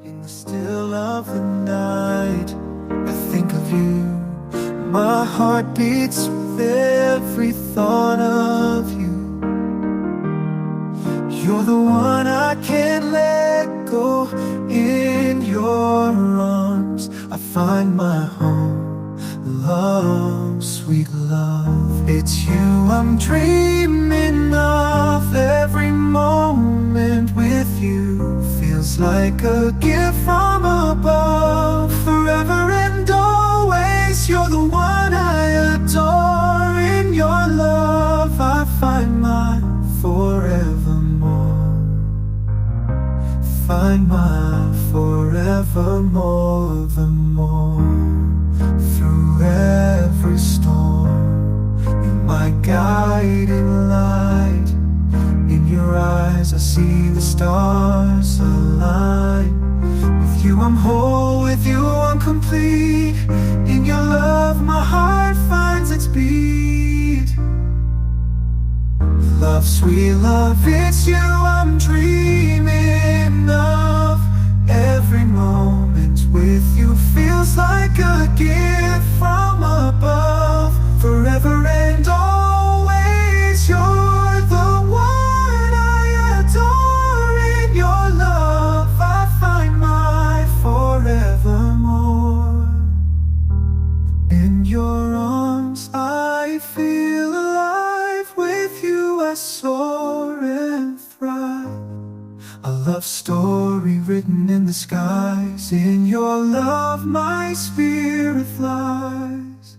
In the still of the night, I think of you. My heart beats with every thought of you. You're the one I can't let go. In your arms I find my home. Love, sweet love, it's you I'm dreaming of. Every moment with you feels like a gift from above. Forever and always, you're the one I adore. In your love I find my forevermore. Find my forevermore, the more. Through every storm, you're my guiding light. In your eyes I see the stars align. With you I'm whole, with you I'm complete. In your love my heart finds its beat. Love, sweet love, it's you I'm dreaming of. Every moment with you feels like a gift from above. Forever and always, you're the one I adore. In your love I find my forevermore. In your arms I feel alive. With you I soar and thrive. A love story written in the skies. In your love my spirit flies.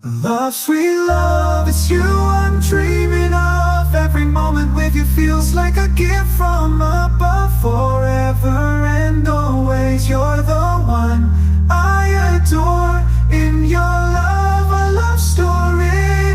Love, sweet love, it's you I'm dreaming of. Every moment with you feels like a gift from above. Forever and always, you're the one I adore. In your love a love story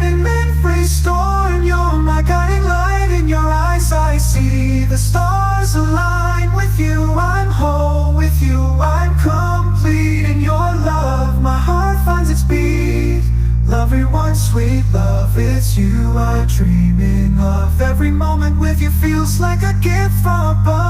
in memory stored. You're my guiding light. In your eyes I see the stars align. With you I'm whole, with you I'm complete. In your love my heart finds its beat. Everyone, sweet love, it's you I'm dreaming of. Every moment with you feels like a gift from above.